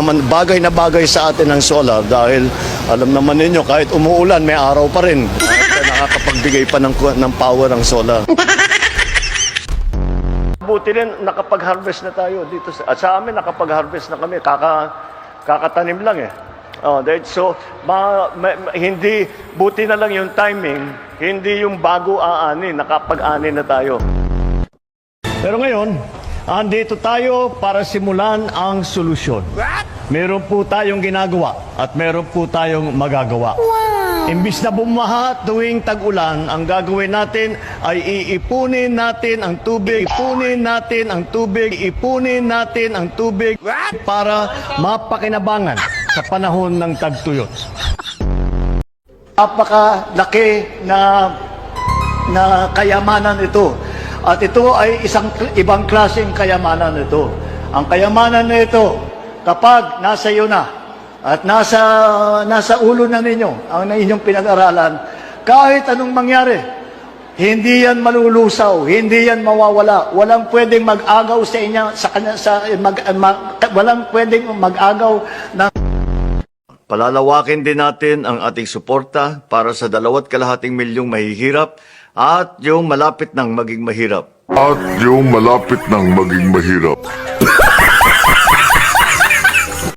Bagay na bagay sa atin ang solar dahil alam naman ninyo kahit umuulan may araw pa rin at nakakapagbigay pa ng power ang solar. Buti rin nakapag-harvest na tayo dito at sa amin nakapag-harvest na kami kakatanim lang eh. So hindi buti na lang yung timing, hindi yung bago aani, nakapag-ani na tayo. Pero ngayon, andito tayo para simulan ang solusyon. Meron po tayong ginagawa at meron po tayong magagawa. Imbis na bumaha tuwing tag-ulan, ang gagawin natin ay iipunin natin ang tubig, ipunin natin ang tubig, ipunin natin ang tubig para mapakinabangan sa panahon ng tagtuyot. Napakalaki na kayamanan ito. At ito ay isang ibang klaseng kayamanan ito. Ang kayamanan na ito, kapag nasa iyo na at nasa ulo na ninyo ang inyong pinag-aralan, kahit anong mangyari, hindi yan malulusaw, hindi yan mawawala. Walang pwedeng mag-agaw sa inyo, walang pwedeng mag-agaw ng... Palalawakin din natin ang ating suporta para sa 2.5 milyong mahihirap at yung malapit nang maging mahirap.